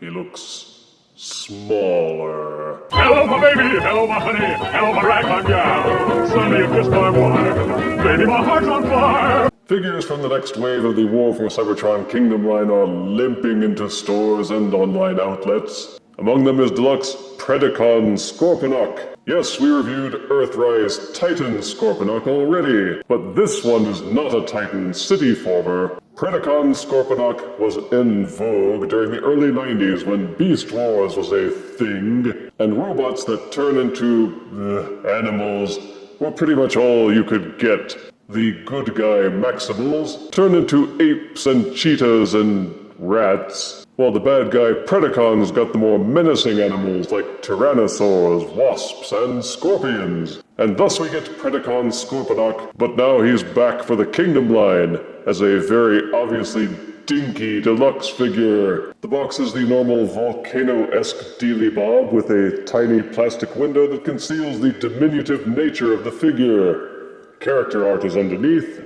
He looks smaller. Hello, my baby. Hello, my honey. Hello, my ragtime gal. Suddenly you kissed my wife. Baby, my heart's on fire. Figures from the next wave of the War for Cybertron Kingdom line are limping into stores and online outlets. Among them is Deluxe Predacon Scorponok. Yes, we reviewed Earthrise Titan Scorponok already, but this one is not a Titan city former. Predacon Scorponok was in vogue during the early 90s when Beast Wars was a thing, and robots that turn into animals were pretty much all you could get. The good guy Maximals turned into apes and cheetahs and rats, while the bad guy Predacons got the more menacing animals like tyrannosaurs, wasps, and scorpions. And thus we get Predacon Scorponok, but now he's back for the Kingdom line as a very obviously dinky deluxe figure. The box is the normal volcano-esque dealy-bob with a tiny plastic window that conceals the diminutive nature of the figure. Character art is underneath.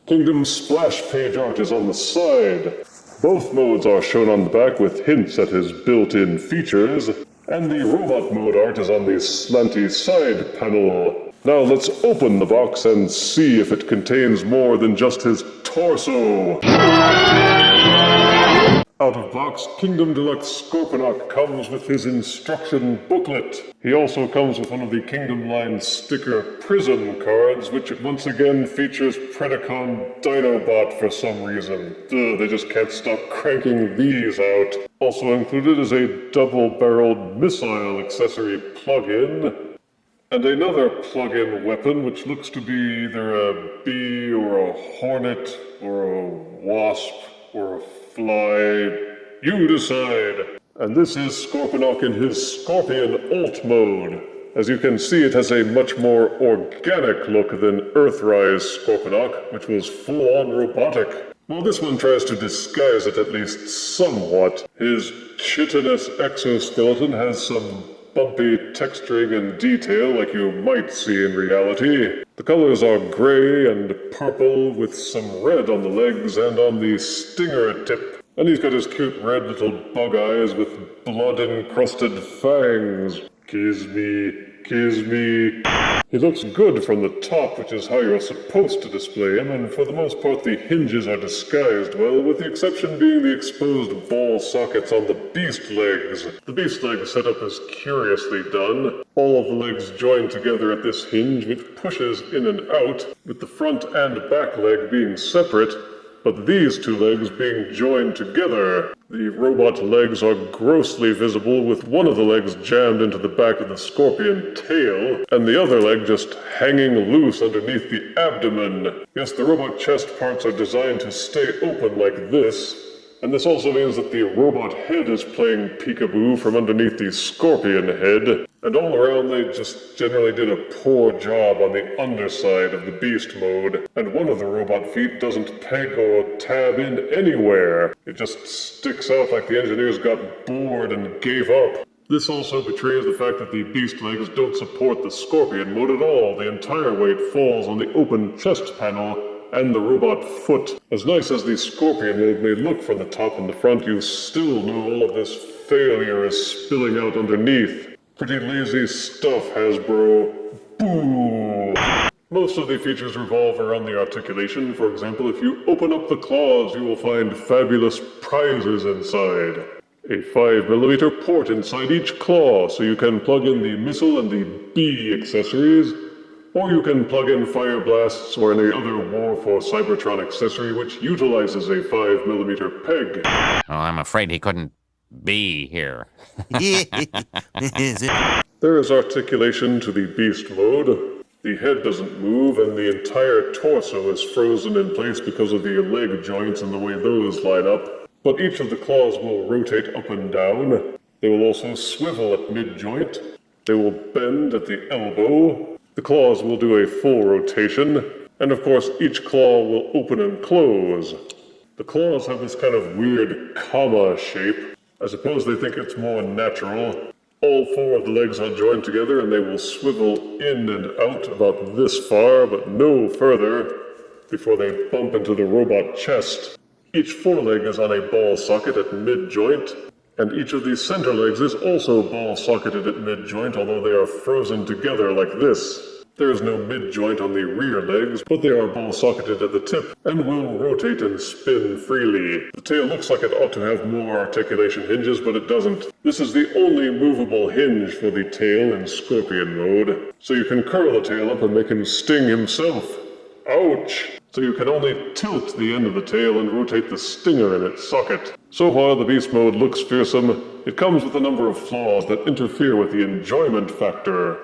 Kingdom splash page art is on the side. Both modes are shown on the back with hints at his built-in features, and the robot mode art is on the slanty side panel. Now let's open the box and see if it contains more than just his torso. Out of box, Kingdom Deluxe Scorponok comes with his instruction booklet. He also comes with one of the Kingdom line sticker Prism cards, which once again features Predacon Dinobot for some reason. They just can't stop cranking these out. Also included is a double-barreled missile accessory plug-in, and another plug-in weapon which looks to be either a bee or a hornet or a wasp or a fly. You decide. And this is Scorponok in his Scorpion Alt mode. As you can see, it has a much more organic look than Earthrise Scorponok, which was full-on robotic. Well, this one tries to disguise it at least somewhat. His chitinous exoskeleton has some bumpy texturing and detail like you might see in reality. The colors are gray and purple with some red on the legs and on the stinger tip. And he's got his cute red little bug eyes with blood-encrusted fangs. Kiss me, kiss me. He looks good from the top, which is how you're supposed to display him, and for the most part the hinges are disguised well, with the exception being the exposed ball sockets on the beast legs. The beast leg setup is curiously done. All of the legs join together at this hinge, which pushes in and out, with the front and back leg being separate, but these two legs being joined together. The robot legs are grossly visible, with one of the legs jammed into the back of the scorpion tail, and the other leg just hanging loose underneath the abdomen. Yes, the robot chest parts are designed to stay open like this, and this also means that the robot head is playing peekaboo from underneath the scorpion head, and all around they just generally did a poor job on the underside of the beast mode, and one of the robot feet doesn't peg or tab in anywhere. It just sticks out like the engineers got bored and gave up. This also betrays the fact that the beast legs don't support the scorpion mode at all. The entire weight falls on the open chest panel and the robot foot. As nice as the scorpion leg may look from the top and the front, you still know all of this failure is spilling out underneath. Pretty lazy stuff, Hasbro. Boo! Most of the features revolve around the articulation. For example, if you open up the claws, you will find fabulous prizes inside. A 5mm port inside each claw, so you can plug in the missile and the bee accessories, or you can plug in fire blasts or any other War for Cybertron accessory which utilizes a 5mm peg. Oh, I'm afraid he couldn't be here. There is articulation to the beast mode. The head doesn't move, and the entire torso is frozen in place because of the leg joints and the way those line up. But each of the claws will rotate up and down. They will also swivel at mid-joint. They will bend at the elbow. The claws will do a full rotation. And of course, each claw will open and close. The claws have this kind of weird comma shape. I suppose they think it's more natural. All four of the legs are joined together and they will swivel in and out about this far, but no further, before they bump into the robot chest. Each foreleg is on a ball socket at mid-joint, And each of these center legs is also ball-socketed at mid-joint, although they are frozen together like this. There is no mid-joint on the rear legs, but they are ball-socketed at the tip and will rotate and spin freely. The tail looks like it ought to have more articulation hinges, but it doesn't. This is the only movable hinge for the tail in Scorpion mode, so you can curl the tail up and make him sting himself. Ouch! So you can only tilt the end of the tail and rotate the stinger in its socket. So far, the Beast mode looks fearsome. It comes with a number of flaws that interfere with the enjoyment factor.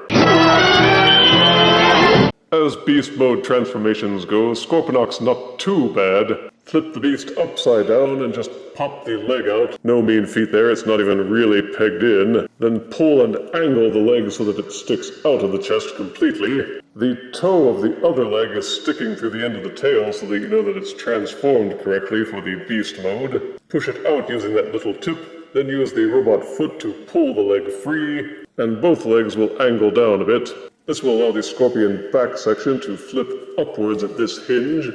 As Beast mode transformations go, Scorponok's not too bad. Flip the beast upside down and just pop the leg out. No mean feat there, it's not even really pegged in. Then pull and angle the leg so that it sticks out of the chest completely. The toe of the other leg is sticking through the end of the tail so that you know that it's transformed correctly for the Beast mode. Push it out using that little tip, then use the robot foot to pull the leg free, and both legs will angle down a bit. This will allow the Scorpion back section to flip upwards at this hinge,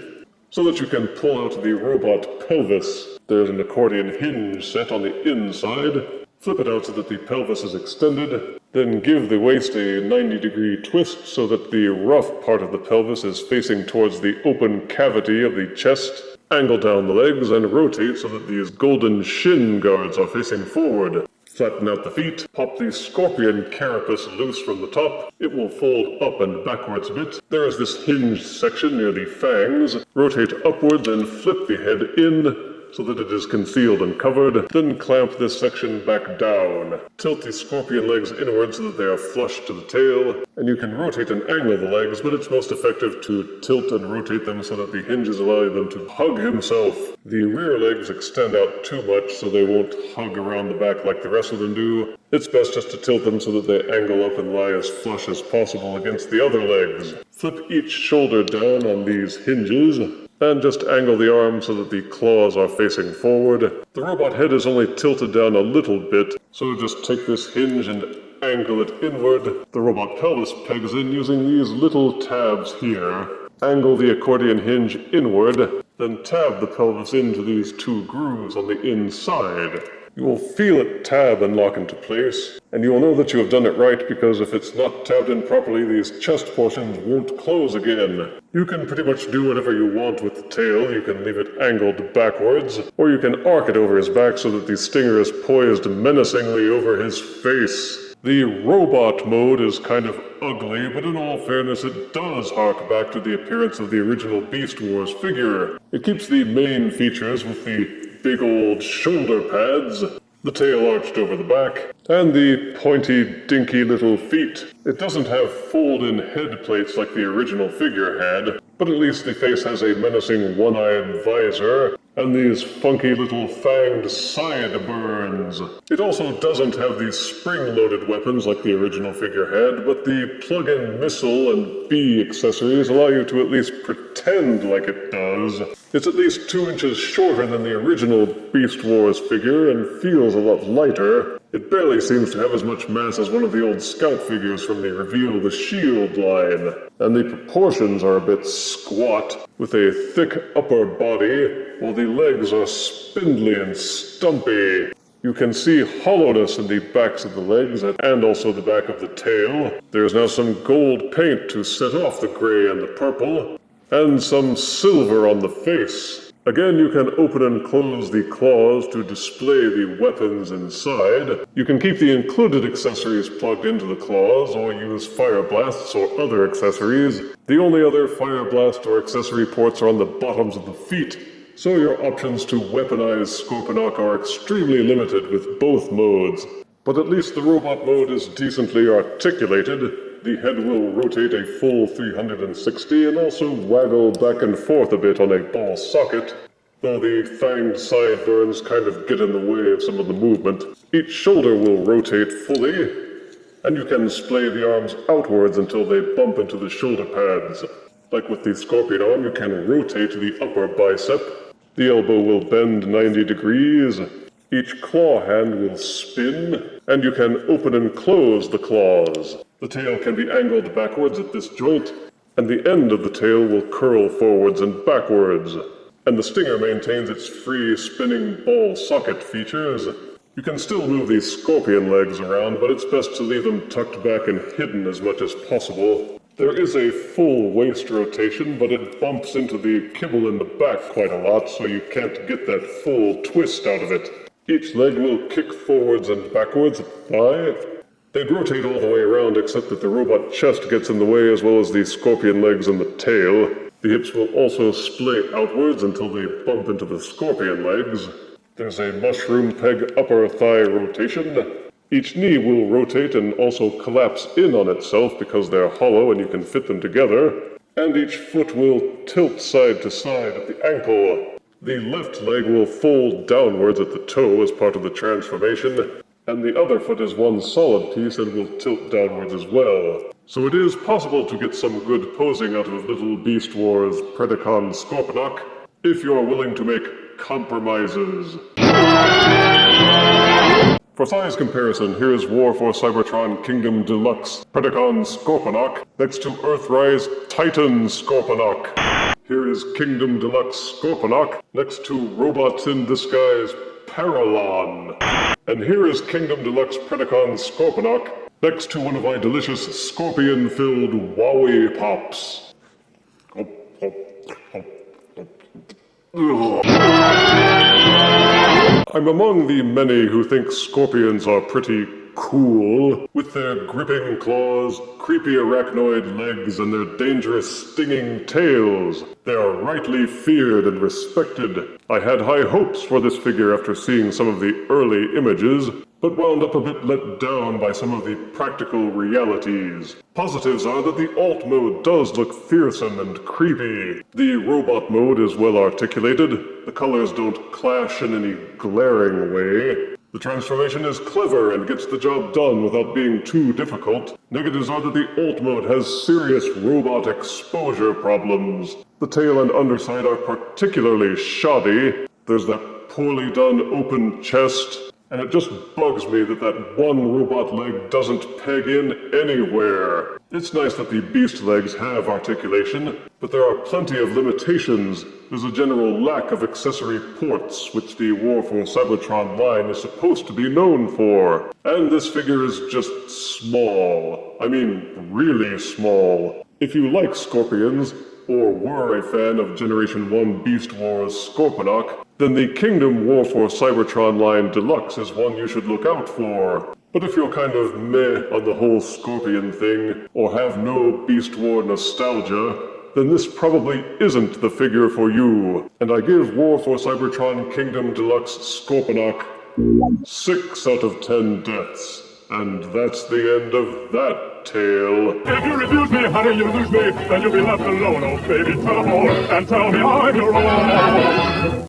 so that you can pull out the robot pelvis. There's an accordion hinge set on the inside. Flip it out so that the pelvis is extended, then give the waist a 90-degree twist so that the rough part of the pelvis is facing towards the open cavity of the chest. Angle down the legs and rotate so that these golden shin guards are facing forward. Flatten out the feet, pop the Scorpion carapace loose from the top. It will fold up and backwards a bit. There is this hinged section near the fangs. Rotate upwards and flip the head in so that it is concealed and covered. Then clamp this section back down. Tilt the Scorpion legs inward so that they are flush to the tail. And you can rotate and angle the legs, but it's most effective to tilt and rotate them so that the hinges allow them to hug himself. The rear legs extend out too much so they won't hug around the back like the rest of them do. It's best just to tilt them so that they angle up and lie as flush as possible against the other legs. Flip each shoulder down on these hinges, and just angle the arm so that the claws are facing forward. The robot head is only tilted down a little bit, so just take this hinge and angle it inward. The robot pelvis pegs in using these little tabs here. Angle the accordion hinge inward, then tab the pelvis into these two grooves on the inside. You will feel it tab and lock into place, and you will know that you have done it right because if it's not tabbed in properly, these chest portions won't close again. You can pretty much do whatever you want with the tail. You can leave it angled backwards, or you can arc it over his back so that the stinger is poised menacingly over his face. The robot mode is kind of ugly, but in all fairness, it does hark back to the appearance of the original Beast Wars figure. It keeps the main features with the big old shoulder pads, the tail arched over the back, and the pointy, dinky little feet. It doesn't have fold-in head plates like the original figure had, but at least the face has a menacing one-eyed visor, and these funky little fanged sideburns. It also doesn't have these spring-loaded weapons like the original figure had, but the plug-in missile and bee accessories allow you to at least pretend like it does. It's at least 2 inches shorter than the original Beast Wars figure and feels a lot lighter. It barely seems to have as much mass as one of the old Scout figures from the Reveal the Shield line, and the proportions are a bit squat, with a thick upper body, while the legs are spindly and stumpy. You can see hollowness in the backs of the legs and also the back of the tail. There is now some gold paint to set off the gray and the purple, and some silver on the face. Again, you can open and close the claws to display the weapons inside. You can keep the included accessories plugged into the claws, or use fire blasts or other accessories. The only other fire blast or accessory ports are on the bottoms of the feet, so your options to weaponize Scorponok are extremely limited with both modes. But at least the robot mode is decently articulated. The head will rotate a full 360 and also waggle back and forth a bit on a ball socket, though the fanged sideburns kind of get in the way of some of the movement. Each shoulder will rotate fully, and you can splay the arms outwards until they bump into the shoulder pads. Like with the Scorpion arm, you can rotate the upper bicep. The elbow will bend 90 degrees. Each claw hand will spin, and you can open and close the claws. The tail can be angled backwards at this joint, and the end of the tail will curl forwards and backwards. And the stinger maintains its free spinning ball socket features. You can still move these scorpion legs around, but it's best to leave them tucked back and hidden as much as possible. There is a full waist rotation, but it bumps into the kibble in the back quite a lot, so you can't get that full twist out of it. Each leg will kick forwards and backwards at the thigh. They'd rotate all the way around, except that the robot chest gets in the way, as well as the scorpion legs and the tail. The hips will also splay outwards until they bump into the scorpion legs. There's a mushroom peg upper thigh rotation. Each knee will rotate and also collapse in on itself because they're hollow and you can fit them together. And each foot will tilt side to side at the ankle. The left leg will fold downwards at the toe as part of the transformation. And the other foot is one solid piece and will tilt downwards as well. So it is possible to get some good posing out of Little Beast Wars Predacon Scorponok, if you're willing to make compromises. For size comparison, here's War for Cybertron Kingdom Deluxe Predacon Scorponok next to Earthrise Titan Scorponok. Here is Kingdom Deluxe Scorponok next to Robots in Disguise Paralon. And here is Kingdom Deluxe Predacon Scorponok next to one of my delicious scorpion-filled Wowie Pops. I'm among the many who think scorpions are pretty cool, with their gripping claws, creepy arachnoid legs, and their dangerous stinging tails. They are rightly feared and respected. I had high hopes for this figure after seeing some of the early images, but wound up a bit let down by some of the practical realities. Positives are that the alt mode does look fearsome and creepy. The robot mode is well articulated. The colors don't clash in any glaring way. The transformation is clever and gets the job done without being too difficult. Negatives are that the alt mode has serious robot exposure problems. The tail and underside are particularly shoddy. There's that poorly done open chest. And it just bugs me that one robot leg doesn't peg in anywhere. It's nice that the beast legs have articulation, but there are plenty of limitations. There's a general lack of accessory ports, which the War for Cybertron line is supposed to be known for. And this figure is just small. I mean, really small. If you like scorpions, or were a fan of Generation 1 Beast Wars Scorponok, then the Kingdom War for Cybertron line Deluxe is one you should look out for. But if you're kind of meh on the whole Scorpion thing, or have no Beast War nostalgia, then this probably isn't the figure for you. And I give War for Cybertron Kingdom Deluxe Scorponok 6 out of 10 deaths. And that's the end of that tale. If you refuse me, honey, you lose me, then you'll be left alone, oh baby, tell them all, and tell me I'm your own.